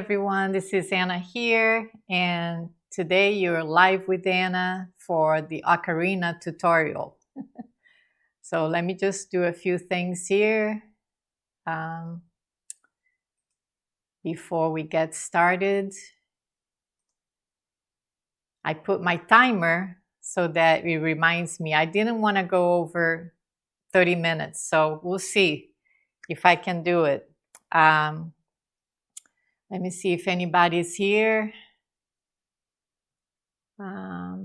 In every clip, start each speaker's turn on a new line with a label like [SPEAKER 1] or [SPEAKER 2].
[SPEAKER 1] everyone. This is Anna here, and today you're live with Anna for the ocarina tutorial. So let me just do a few things here before we get started. I put my timer so that it reminds me. I didn't want to go over 30 minutes, so we'll see if I can do it. Let me see if anybody's here. I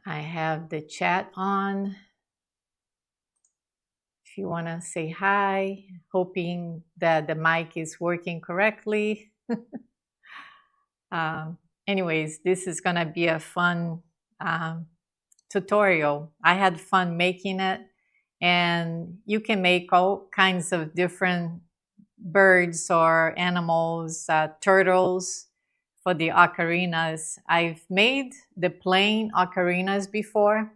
[SPEAKER 1] have the chat on. If you want to say hi, hoping that the mic is working correctly. Anyways, this is going to be a fun tutorial. I had fun making it, and you can make all kinds of different birds or animals, turtles for the ocarinas. I've made the plain ocarinas before,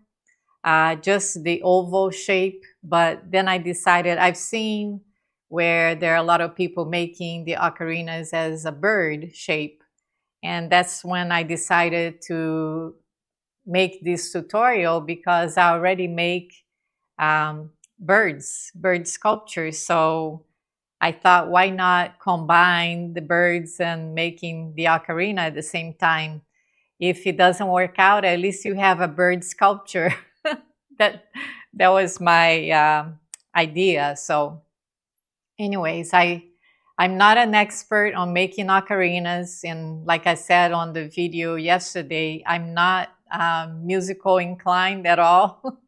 [SPEAKER 1] just the oval shape, but then I decided, I've seen where there are a lot of people making the ocarinas as a bird shape, and that's when I decided to make this tutorial because I already make bird sculptures. So I thought, why not combine the birds and making the ocarina at the same time? If it doesn't work out, at least you have a bird sculpture. that was my idea. So anyways, I'm not an expert on making ocarinas. And like I said on the video yesterday, I'm not musical inclined at all.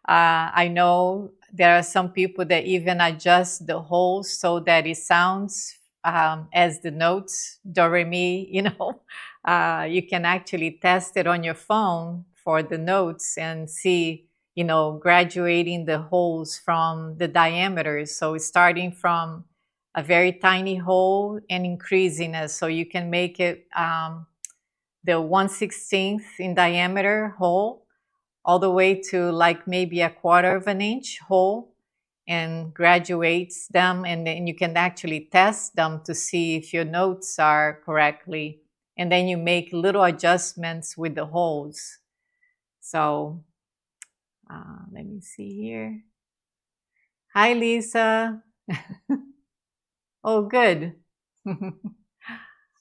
[SPEAKER 1] I know there are some people that even adjust the holes so that it sounds as the notes, do, re, mi, you know. You can actually test it on your phone for the notes and see, you know, graduating the holes from the diameters. So starting from a very tiny hole and increasing it. So you can make it the 1/16 in diameter hole, all the way to like maybe 1/4 of an inch hole, and graduates them, and then you can actually test them to see if your notes are correctly, and then you make little adjustments with the holes. So let me see here. Hi, Lisa. Oh, good.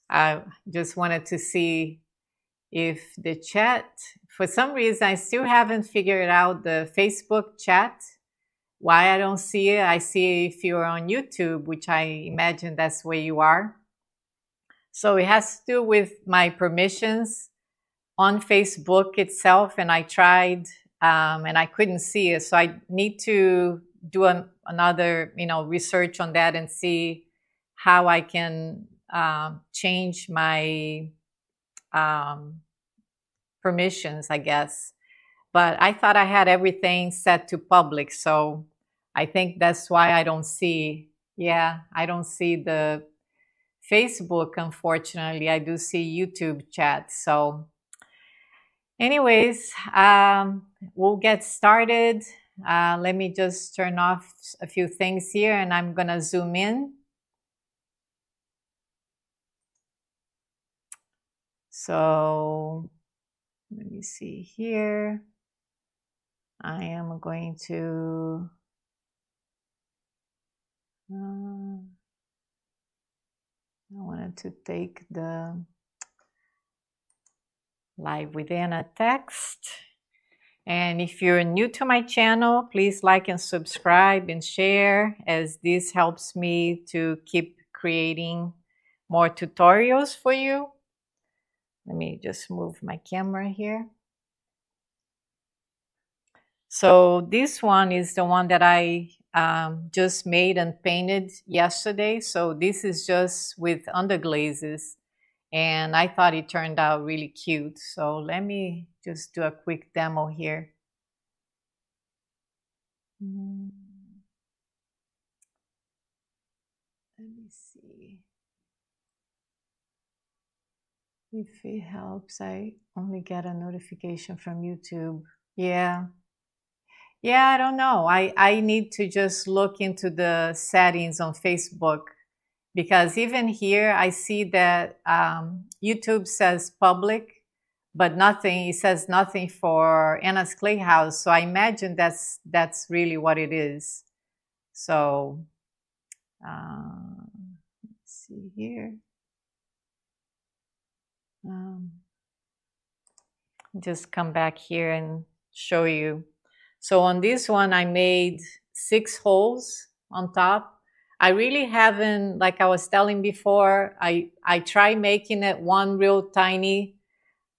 [SPEAKER 1] I just wanted to see if the chat, for some reason, I still haven't figured out the Facebook chat, why I don't see it. I see if you're on YouTube, which I imagine that's where you are. So it has to do with my permissions on Facebook itself, and I tried and I couldn't see it. So I need to do another, research on that and see how I can change my permissions, I guess. But I thought I had everything set to public, so I think that's why I don't see, I don't see the Facebook, unfortunately. I do see YouTube chat. So anyways, we'll get started. Let me just turn off a few things here, and I'm gonna zoom in. So let me see here. I am going to I wanted to take the live with Anna text. And if you're new to my channel, please like and subscribe and share, as this helps me to keep creating more tutorials for you. Let me just move my camera here. So this one is the one that I just made and painted yesterday. So this is just with underglazes, and I thought it turned out really cute. So let me just do a quick demo here. Let me see if it helps. I only get a notification from YouTube. Yeah, I don't know. I need to just look into the settings on Facebook because even here I see that YouTube says public, but nothing. It says nothing for Anna's Clay House. So I imagine that's really what it is. So let's see here. Just come back here and show you. So on this one, I made 6 holes on top. I really haven't, like I was telling before, I try making it one real tiny,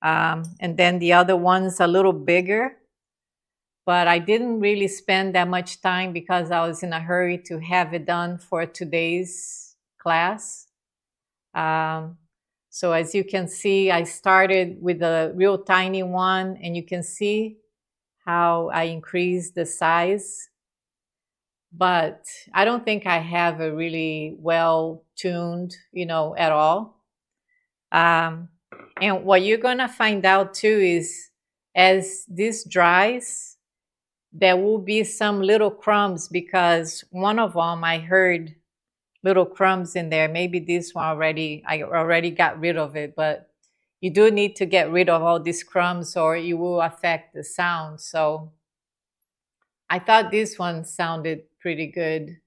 [SPEAKER 1] and then the other one's a little bigger. But I didn't really spend that much time because I was in a hurry to have it done for today's class. So as you can see, I started with a real tiny one, and you can see how I increased the size. But I don't think I have a really well-tuned, at all. And what you're gonna find out too is as this dries, there will be some little crumbs, because one of them I heard little crumbs in there. Maybe this one I already got rid of it, but you do need to get rid of all these crumbs or it will affect the sound. So I thought this one sounded pretty good.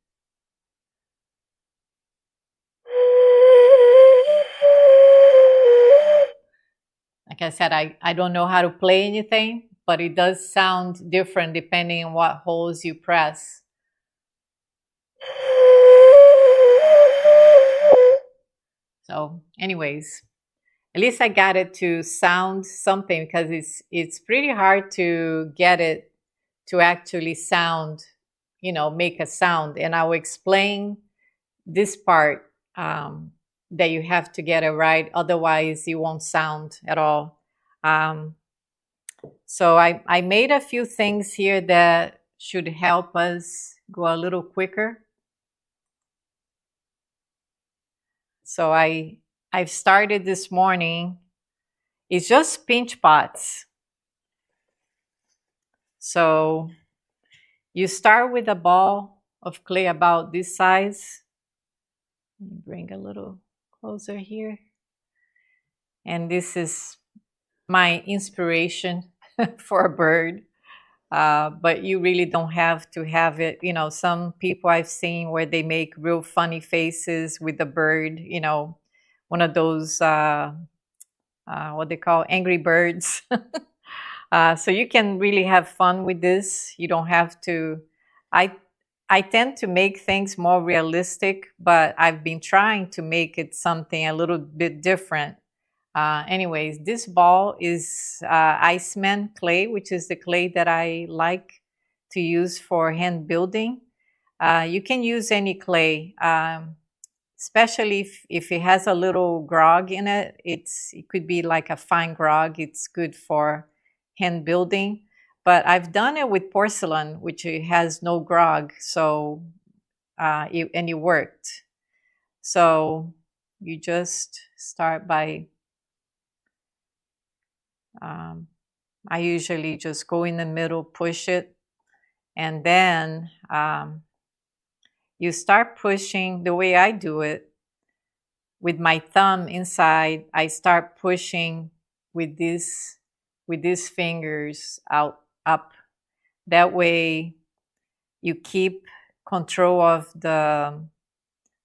[SPEAKER 1] Like I said, I don't know how to play anything, but it does sound different depending on what holes you press. So anyways, at least I got it to sound something, because it's pretty hard to get it to actually sound, make a sound. And I will explain this part, that you have to get it right. Otherwise, it won't sound at all. So I made a few things here that should help us go a little quicker. So I've started this morning. It's just pinch pots. So you start with a ball of clay about this size. Bring a little closer here. And this is my inspiration for a bird. But you really don't have to have it. Some people I've seen where they make real funny faces with the bird, one of those, what they call angry birds. So you can really have fun with this. You don't have to. I tend to make things more realistic, but I've been trying to make it something a little bit different. Anyways, this ball is Iceman clay, which is the clay that I like to use for hand building. You can use any clay, especially if it has a little grog in it. It could be like a fine grog. It's good for hand building. But I've done it with porcelain, which has no grog, so and it worked. So you just start by. I usually just go in the middle, push it, and then you start pushing the way I do it. With my thumb inside, I start pushing with these fingers out up. That way, you keep control of the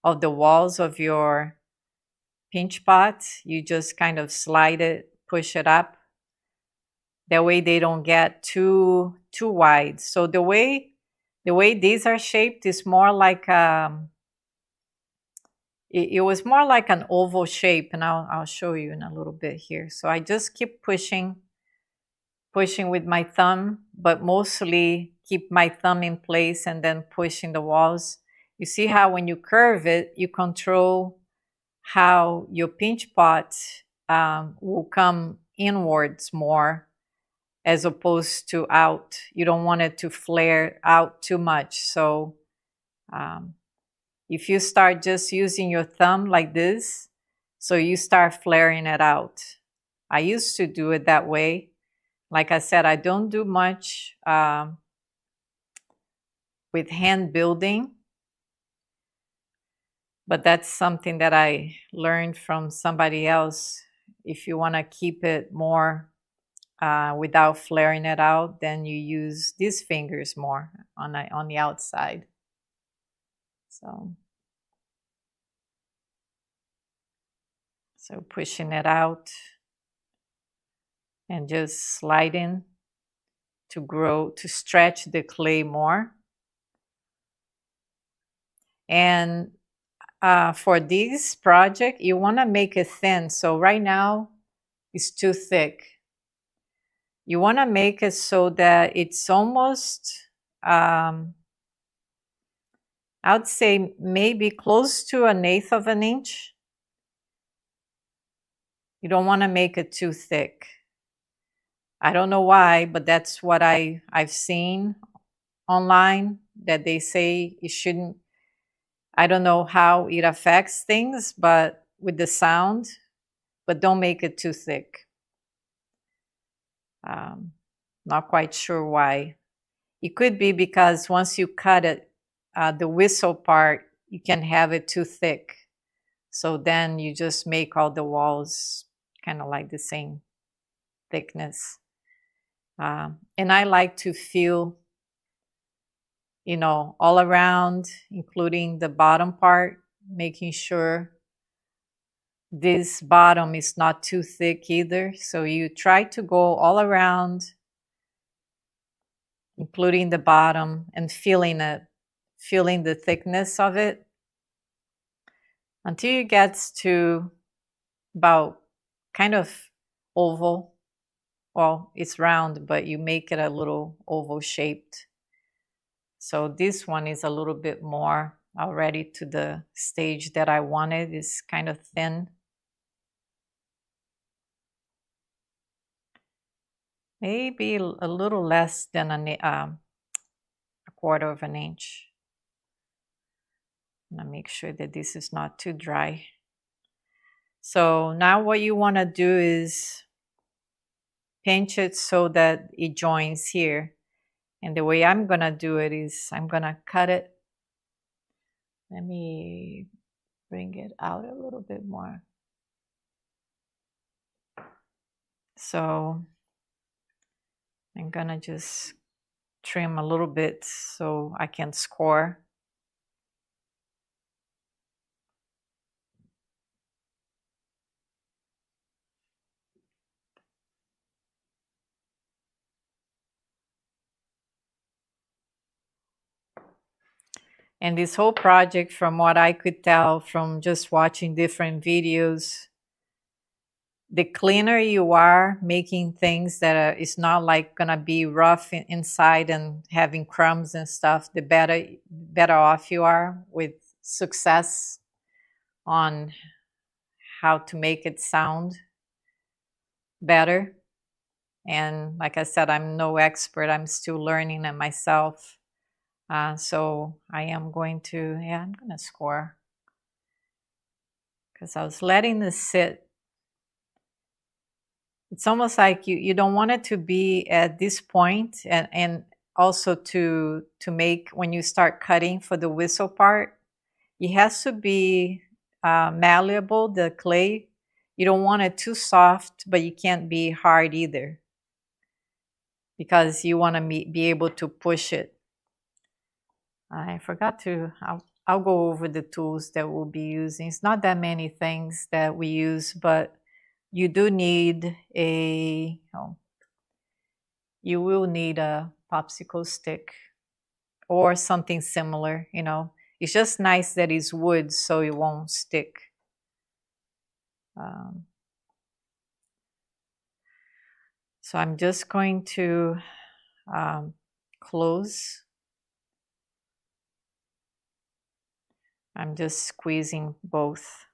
[SPEAKER 1] walls of your pinch pot. You just kind of slide it, push it up. That way they don't get too wide. So the way these are shaped is more like it was more like an oval shape, and I'll show you in a little bit here. So I just keep pushing with my thumb, but mostly keep my thumb in place and then pushing the walls. You see how when you curve it, you control how your pinch pot will come inwards more as opposed to out. You don't want it to flare out too much. So if you start just using your thumb like this, so you start flaring it out. I used to do it that way. Like I said, I don't do much with hand building. But that's something that I learned from somebody else. If you want to keep it more without flaring it out, then you use these fingers more on the outside. So pushing it out and just sliding to grow, to stretch the clay more. And for this project, you want to make it thin. So right now, it's too thick. You want to make it so that it's almost, I would say maybe close to 1/8 of an inch. You don't want to make it too thick. I don't know why, but that's what I've seen online, that they say it shouldn't. I don't know how it affects things, but with the sound, but don't make it too thick. Not quite sure why. It could be because once you cut it, the whistle part, you can have it too thick. So then you just make all the walls kind of like the same thickness. And I like to feel, all around, including the bottom part, making sure this bottom is not too thick either. So you try to go all around, including the bottom, and feeling the thickness of it until it gets to about kind of oval. Well, it's round, but you make it a little oval shaped. So this one is a little bit more already to the stage that I wanted. It's kind of thin. Maybe a little less than a 1/4 of an inch. I'm gonna make sure that this is not too dry. So now what you want to do is pinch it so that it joins here. And the way I'm gonna do it is I'm gonna cut it. Let me bring it out a little bit more. So I'm gonna just trim a little bit so I can score. And this whole project, from what I could tell from just watching different videos, the cleaner you are making things that it's not like gonna be rough inside and having crumbs and stuff, the better off you are with success on how to make it sound better. And like I said, I'm no expert. I'm still learning it myself. So I am going to, I'm going to score. Because I was letting this sit. It's almost like you don't want it to be at this point, and also to make, when you start cutting for the whistle part, it has to be malleable, the clay. You don't want it too soft, but you can't be hard either, because you want to be able to push it. I forgot to, I'll go over the tools that we'll be using. It's not that many things that we use, but you do need you will need a popsicle stick or something similar, It's just nice that it's wood so it won't stick. So I'm just going to close. I'm just squeezing both.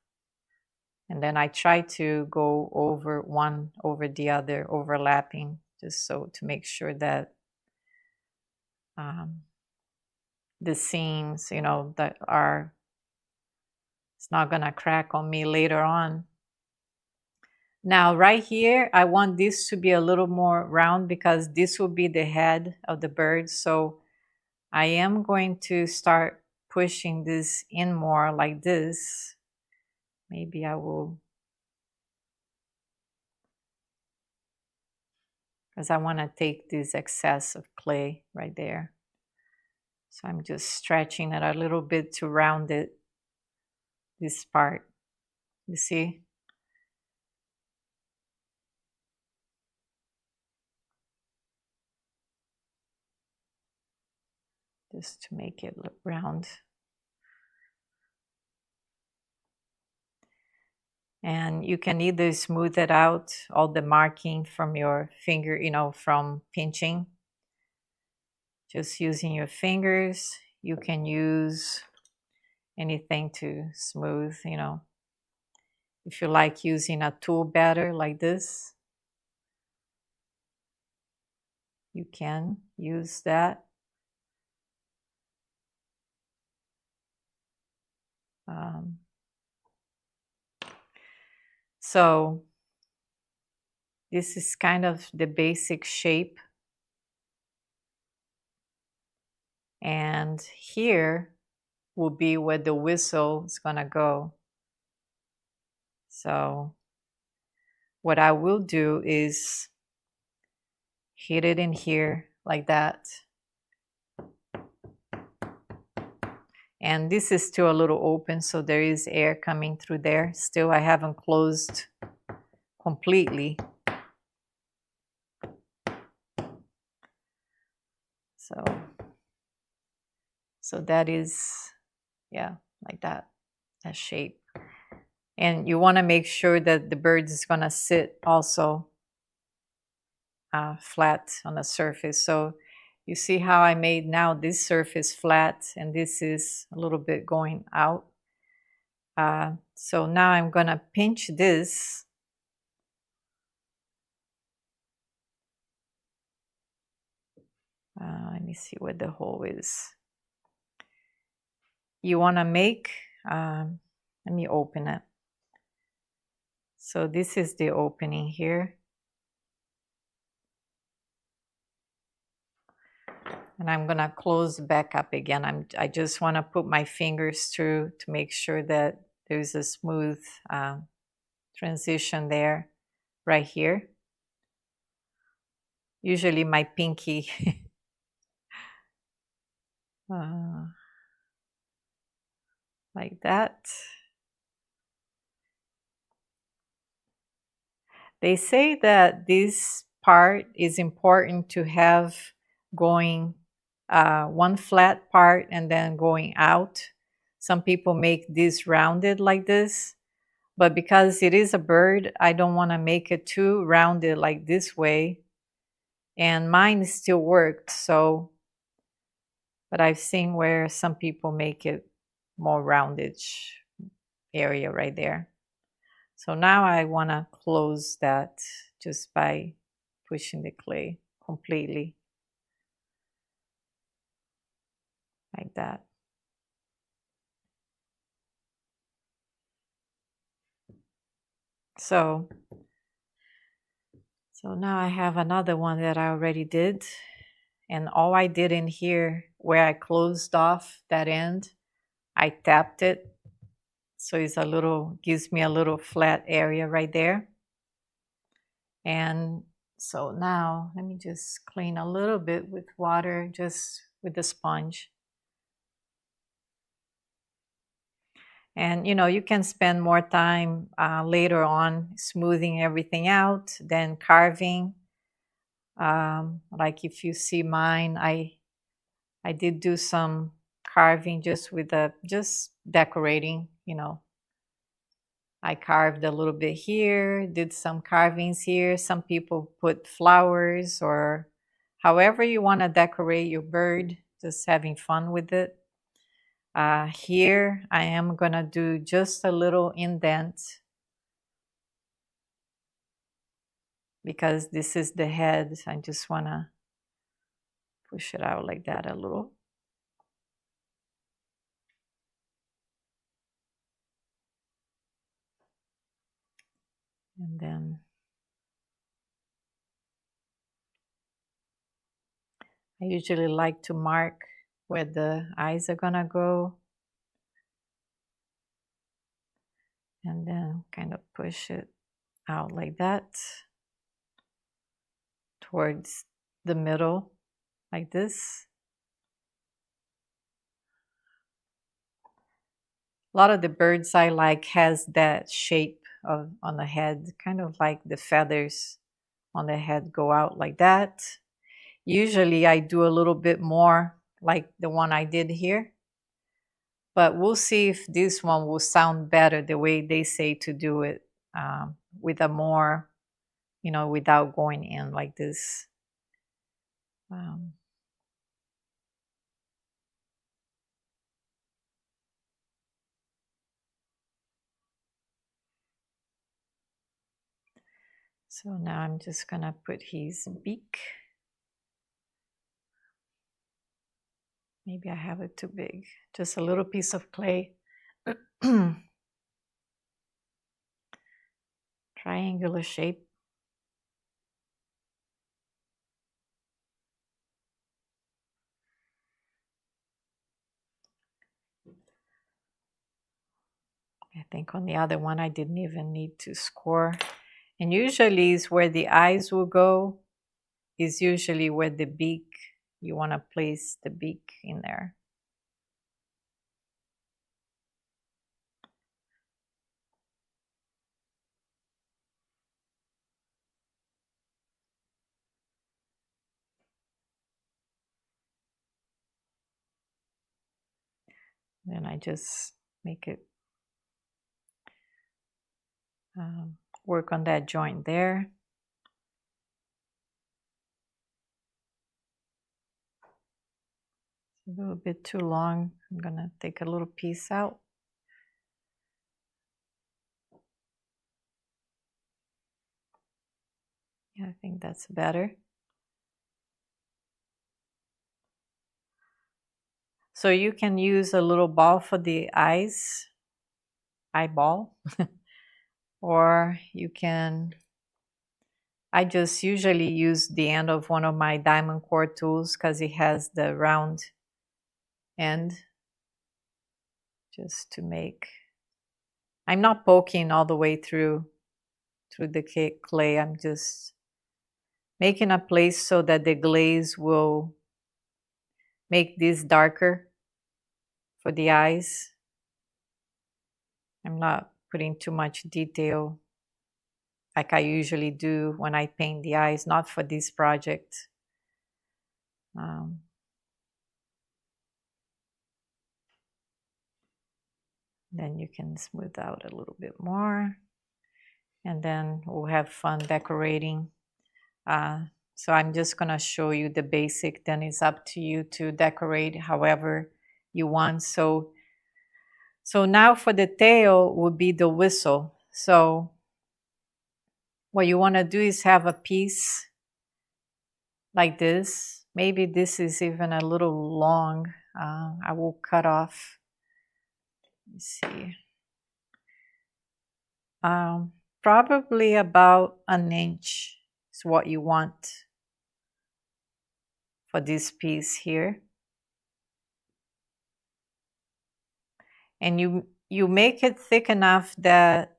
[SPEAKER 1] And then I try to go over one over the other, overlapping, just so to make sure that the seams, that are, it's not gonna crack on me later on. Now right here, I want this to be a little more round because this will be the head of the bird. So I am going to start pushing this in more like this, maybe I will, because I want to take this excess of clay right there. So I'm just stretching it a little bit to round it, this part. You see? Just to make it look round. And you can either smooth it out, all the marking from your finger, you know, from pinching. Just using your fingers. You can use anything to smooth, you know. If you like using a tool better like this, you can use that. So this is kind of the basic shape. And here will be where the whistle is going to go. So what I will do is hit it in here like that. And this is still a little open, so there is air coming through there. Still, I haven't closed completely. So that is, yeah, like that shape. And you want to make sure that the bird is going to sit also flat on the surface. So you see how I made now this surface flat and this is a little bit going out. So now I'm going to pinch this. Let me see where the hole is. You want to make, let me open it. So this is the opening here. And I'm going to close back up again. I just want to put my fingers through to make sure that there's a smooth transition there, right here. Usually my pinky like that. They say that this part is important to have going one flat part and then going out. Some people make this rounded like this, but because it is a bird, I don't want to make it too rounded like this way. And mine still worked, so, but I've seen where some people make it more rounded area right there. So now I want to close that just by pushing the clay completely like that. So now I have another one that I already did, and all I did in here where I closed off that end, I tapped it, so it's a little, gives me a little flat area right there. And so now let me just clean a little bit with water, just with the sponge. And you know, you can spend more time later on smoothing everything out than carving. Like if you see mine, I did do some carving just with just decorating, you know. I carved a little bit here, did some carvings here. Some people put flowers or however you want to decorate your bird, just having fun with it. Here I am gonna do just a little indent because this is the head. I just wanna push it out like that a little. And then I usually like to mark where the eyes are gonna go. And then kind of push it out like that towards the middle, like this. A lot of the birds I like has that shape of on the head, kind of like the feathers on the head go out like that. Usually I do a little bit more like the one I did here, but we'll see if this one will sound better the way they say to do it, with a more, without going in like this. So now I'm just gonna put his beak. Maybe I have it too big. Just a little piece of clay. Triangular shape. I think on the other one I didn't even need to score. And usually is where the eyes will go, is usually where the beak, you want to place the beak in there. Then I just make it work on that joint there. A little bit too long. I'm gonna take a little piece out. Yeah, I think that's better. So you can use a little ball for the eyes, eyeball, or you can, I just usually use the end of one of my diamond core tools because it has the round end, just to make, I'm not poking all the way through the clay. I'm just making a place so that the glaze will make this darker for the eyes. I'm not putting too much detail like I usually do when I paint the eyes, not for this project. Then you can smooth out a little bit more, and then we'll have fun decorating. So I'm just gonna show you the basic, then it's up to you to decorate however you want. So now for the tail would be the whistle. So what you wanna do is have a piece like this. Maybe this is even a little long. I will cut off, let's see, probably about an inch is what you want for this piece here. And you make it thick enough that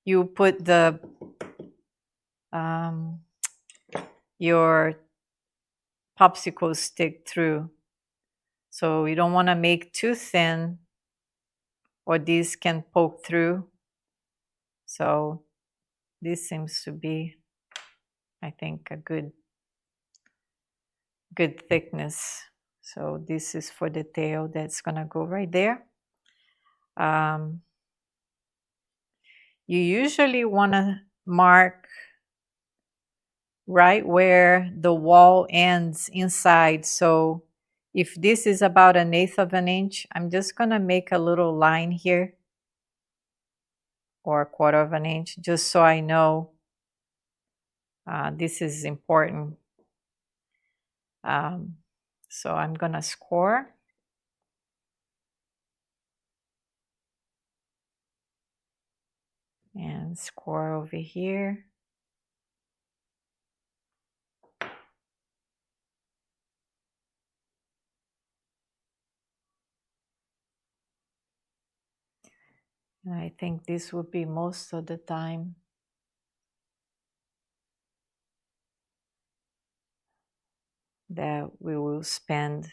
[SPEAKER 1] you put the your popsicle stick through. So you don't want to make too thin, or these can poke through. So this seems to be, I think, a good thickness. So this is for the tail that's gonna go right there. You usually want to mark right where the wall ends inside. So if this is about 1/8 of an inch, I'm just gonna make a little line here, or 1/4 of an inch, just so I know this is important. So I'm gonna score. And score over here. And I think this would be most of the time that we will spend.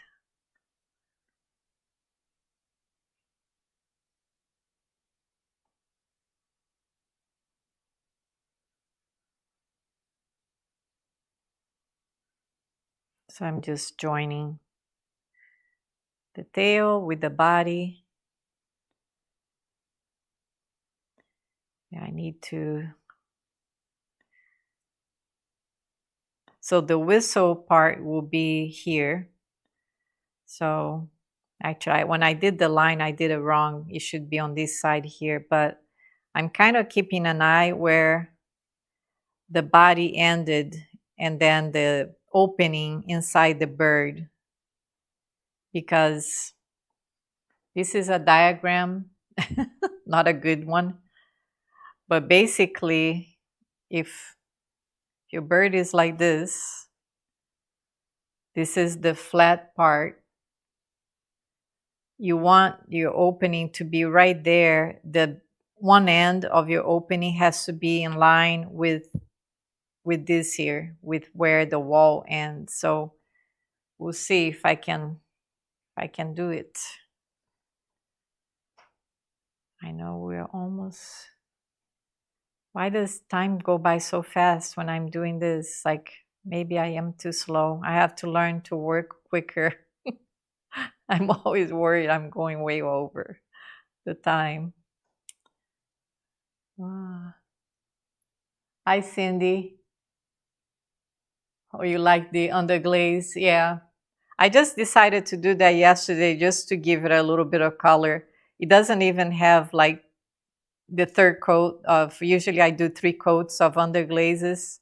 [SPEAKER 1] So I'm just joining the tail with the body. Yeah, I need to. So the whistle part will be here. So actually, when I did the line, I did it wrong. It should be on this side here, but I'm kind of keeping an eye where the body ended and then the opening inside the bird, because this is a diagram, not a good one. But basically, if your bird is like this is the flat part. You want your opening to be right there. The one end of your opening has to be in line with this here, with where the wall ends. So we'll see if I can do it. I know we're almost. Why does time go by so fast when I'm doing this? Like maybe I am too slow. I have to learn to work quicker. I'm always worried I'm going way over the time. Hi, Cindy. Oh, you like the underglaze? Yeah. I just decided to do that yesterday just to give it a little bit of color. It doesn't even have like the third coat of, usually I do 3 coats of underglazes.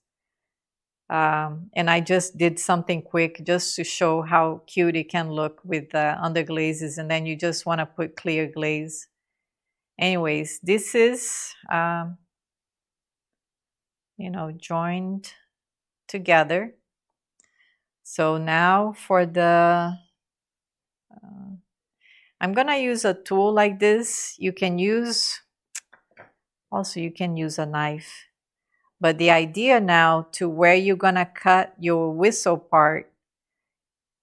[SPEAKER 1] And I just did something quick just to show how cute it can look with underglazes, and then you just want to put clear glaze. Anyways, this is, joined together. So now for the, I'm going to use a tool like this. You can use a knife. But the idea now to where you're going to cut your whistle part,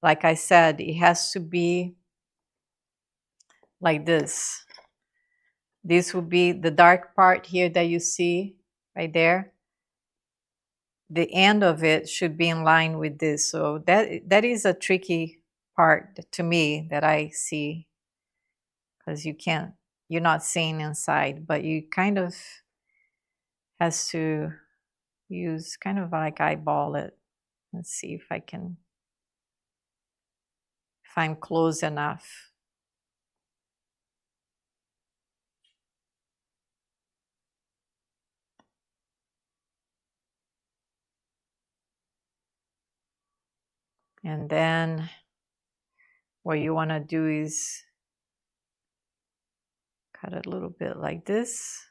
[SPEAKER 1] like I said, it has to be like this. This will be the dark part here that you see right there. The end of it should be in line with this. So that is a tricky part to me that I see, because you're not seeing inside, but you kind of has to use kind of like eyeball it. Let's see if I'm close enough. And then what you want to do is cut it a little bit like this.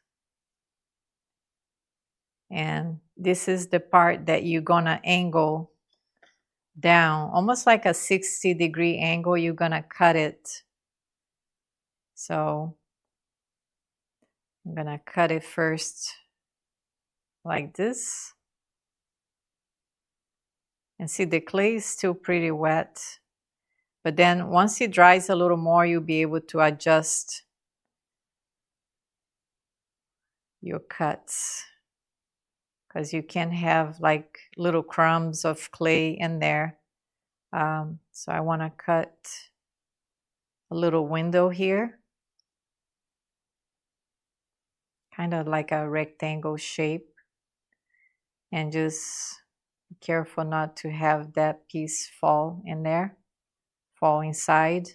[SPEAKER 1] And this is the part that you're going to angle down, almost like a 60-degree angle. You're going to cut it. So I'm going to cut it first like this. And see, the clay is still pretty wet. But then once it dries a little more, you'll be able to adjust your cuts, because you can have like little crumbs of clay in there. So I want to cut a little window here, kind of like a rectangle shape, and just be careful not to have that piece fall in there, fall inside.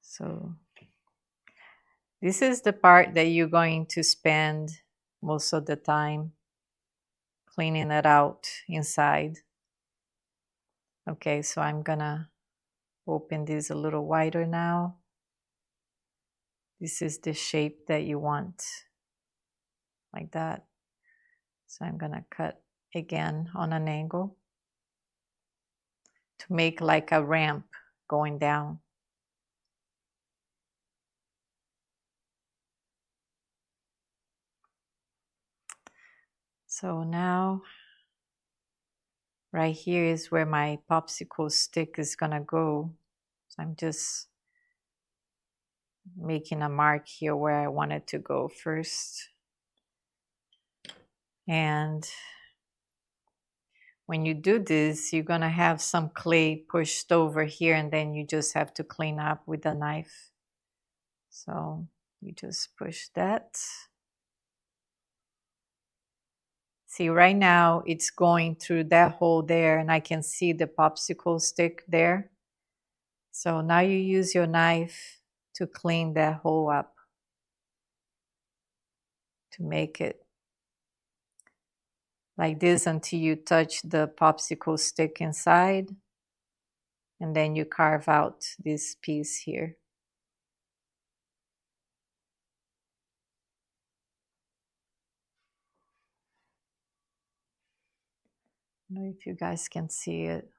[SPEAKER 1] So this is the part that you're going to spend most of the time cleaning it out inside. Okay, so I'm gonna open this a little wider now. This is the shape that you want, like that. So I'm gonna cut again on an angle to make like a ramp going down. So now right here is where my popsicle stick is gonna go. So I'm just making a mark here where I want it to go first. And when you do this, you're gonna have some clay pushed over here, and then you just have to clean up with a knife. So you just push that. See, right now it's going through that hole there, and I can see the popsicle stick there. So now you use your knife to clean that hole up, to make it like this until you touch the popsicle stick inside, and then you carve out this piece here. I don't know if you guys can see it.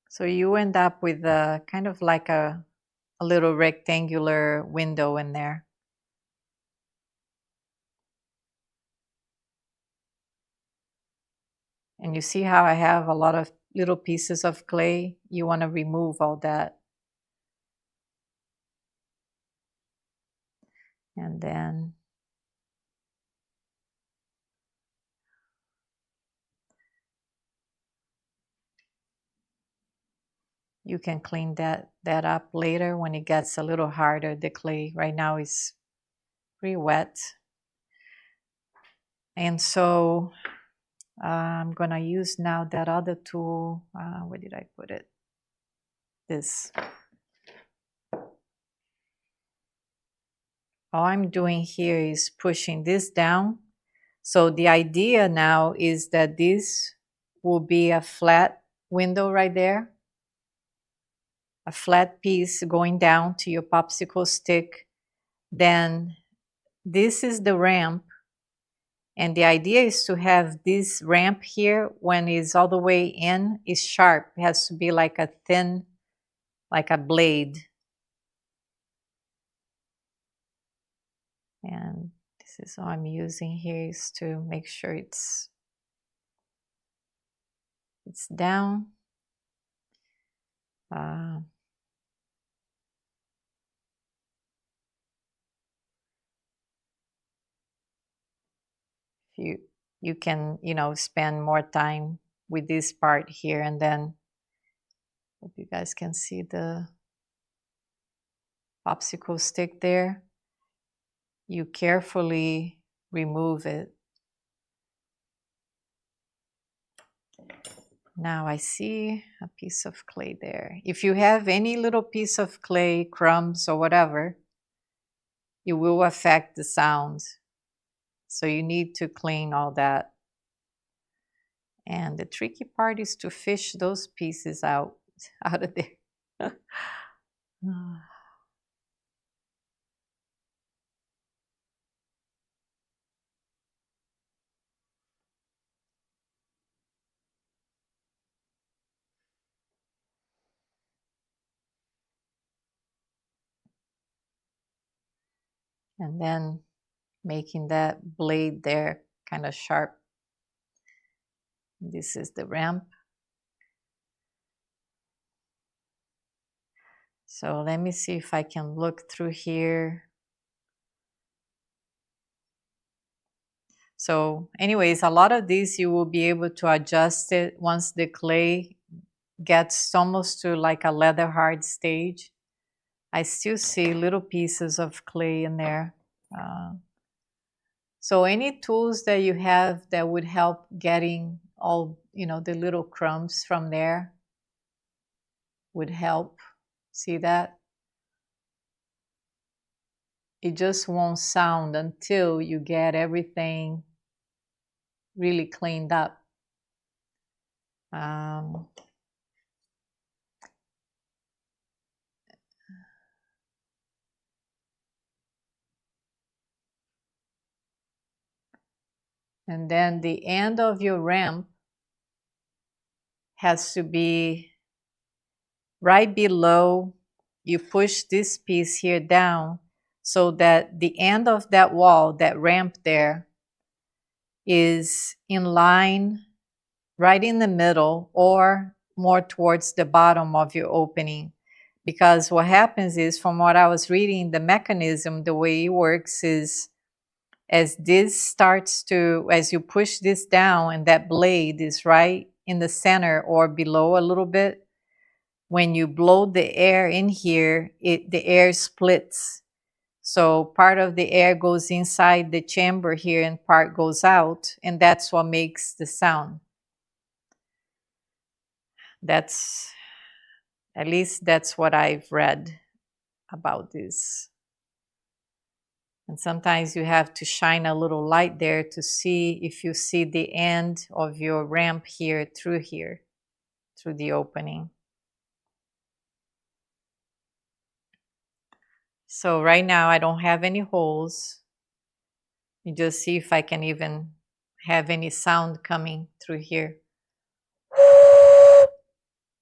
[SPEAKER 1] So you end up with a kind of like a little rectangular window in there. And you see how I have a lot of little pieces of clay? You want to remove all that. And then you can clean that up later when it gets a little harder, the clay. Right now is pretty wet. And so I'm gonna use now that other tool. Where did I put it? This. All I'm doing here is pushing this down. So the idea now is that this will be a flat window right there. A flat piece going down to your popsicle stick. Then this is the ramp. And the idea is to have this ramp here, when it's all the way in, is sharp. It has to be like a thin, like a blade. And this is all I'm using here, is to make sure it's down. You can, spend more time with this part here, and then hope you guys can see the popsicle stick there. You carefully remove it. Now I see a piece of clay there. If you have any little piece of clay, crumbs or whatever, it will affect the sound. So you need to clean all that. And the tricky part is to fish those pieces out of there. And then making that blade there kind of sharp. This is the ramp. So let me see if I can look through here. So anyways, a lot of these you will be able to adjust it once the clay gets almost to like a leather hard stage. I still see little pieces of clay in there. So any tools that you have that would help getting all, the little crumbs from there would help. See that? It just won't sound until you get everything really cleaned up. And then the end of your ramp has to be right below. You push this piece here down so that the end of that wall, that ramp there, is in line right in the middle or more towards the bottom of your opening. Because what happens is, from what I was reading, the mechanism, the way it works is, as this starts to, as you push this down and that blade is right in the center or below a little bit, when you blow the air in here, the air splits. So part of the air goes inside the chamber here and part goes out, and that's what makes the sound. That's, at least that's what I've read about this. And sometimes you have to shine a little light there to see if you see the end of your ramp here, through the opening. So right now I don't have any holes. You just see if I can even have any sound coming through here.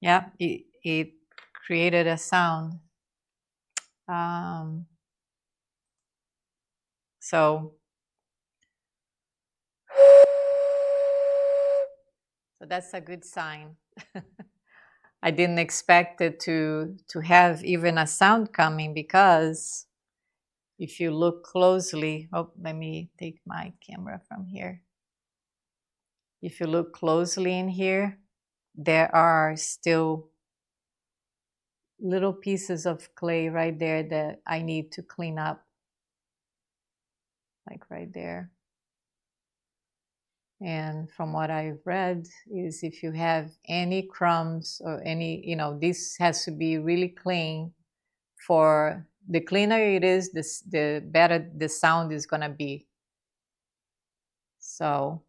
[SPEAKER 1] Yeah, it created a sound. So that's a good sign. I didn't expect it to have even a sound coming, because if you look closely, oh, let me take my camera from here. If you look closely in here, there are still little pieces of clay right there that I need to clean up, like right there. And from what I've read is, if you have any crumbs or any, this has to be really clean. For the cleaner it is, the better the sound is gonna be. So,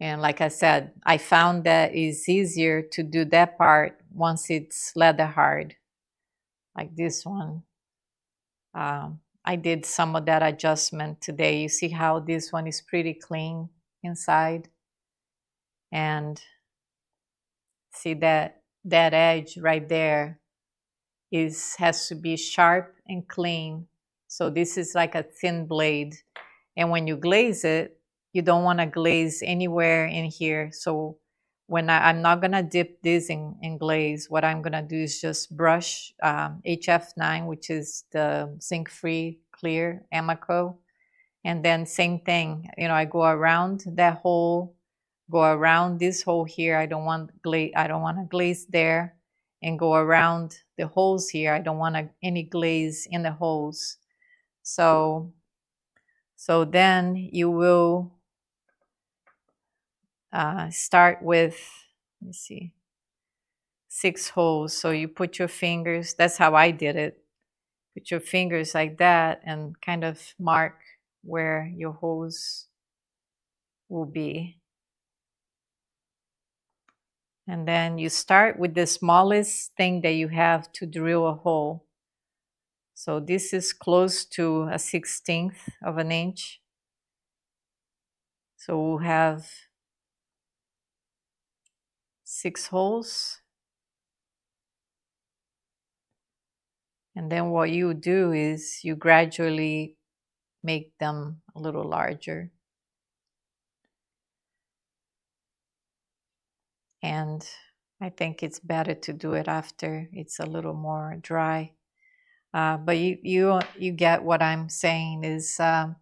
[SPEAKER 1] and like I said, I found that it's easier to do that part once it's leather hard, like this one. I did some of that adjustment today. You see how this one is pretty clean inside, and see that edge right there has to be sharp and clean. So this is like a thin blade, and when you glaze it, you don't want to glaze anywhere in here. So when I'm not gonna dip this in glaze, what I'm gonna do is just brush HF9, which is the zinc-free clear Amaco, and then same thing. I go around that hole, go around this hole here. I don't want to glaze there, and go around the holes here. I don't want any glaze in the holes. So then you will start with, let me see, 6 holes. So you put your fingers, that's how I did it. Put your fingers like that and kind of mark where your holes will be. And then you start with the smallest thing that you have to drill a hole. So this is close to a 1/16 of an inch. So we'll have 6 holes. And then what you do is you gradually make them a little larger. And I think it's better to do it after it's a little more dry. But you get what I'm saying is, I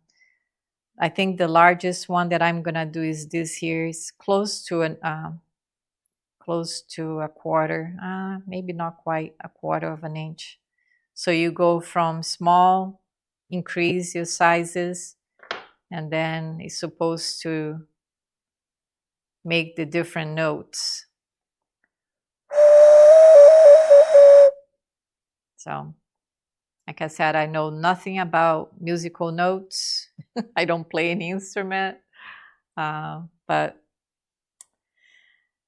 [SPEAKER 1] think the largest one that I'm gonna do is this here. It's close to a quarter, maybe not quite a quarter of an inch. So you go from small, increase your sizes, and then it's supposed to make the different notes. So, like I said, I know nothing about musical notes. I don't play any instrument, but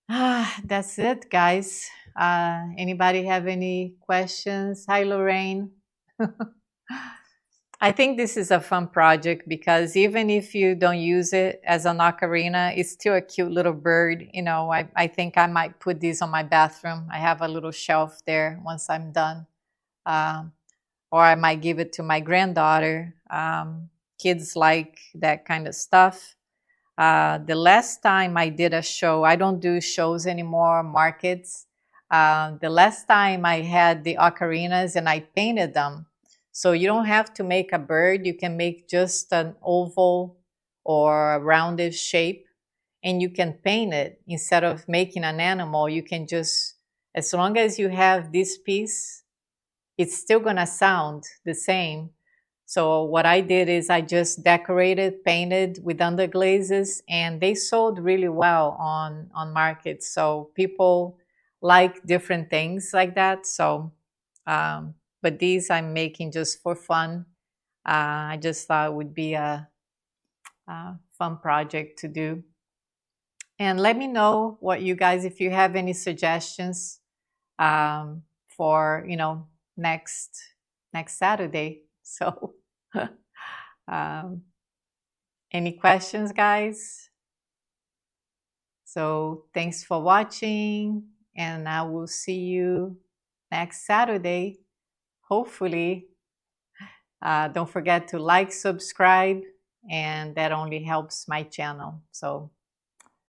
[SPEAKER 1] that's it, guys. Anybody have any questions? Hi, Lorraine. I think this is a fun project because even if you don't use it as an ocarina, it's still a cute little bird. You know, I think I might put these on my bathroom. I have a little shelf there once I'm done. Um, or I might give it to my granddaughter. Kids like that kind of stuff. The last time I did a show, I don't do shows anymore, markets. The last time I had the ocarinas and I painted them. So you don't have to make a bird, you can make just an oval or a rounded shape and you can paint it instead of making an animal. You can just, as long as you have this piece, it's still gonna sound the same. So what I did is I just decorated, painted with underglazes, and they sold really well on markets. So people like different things like that. So, but these I'm making just for fun. I just thought it would be a fun project to do. And let me know what you guys, if you have any suggestions for next next Saturday. So, um, any questions, guys? So thanks for watching, and I will see you next Saturday. Hopefully, don't forget to like, subscribe, and that only helps my channel. So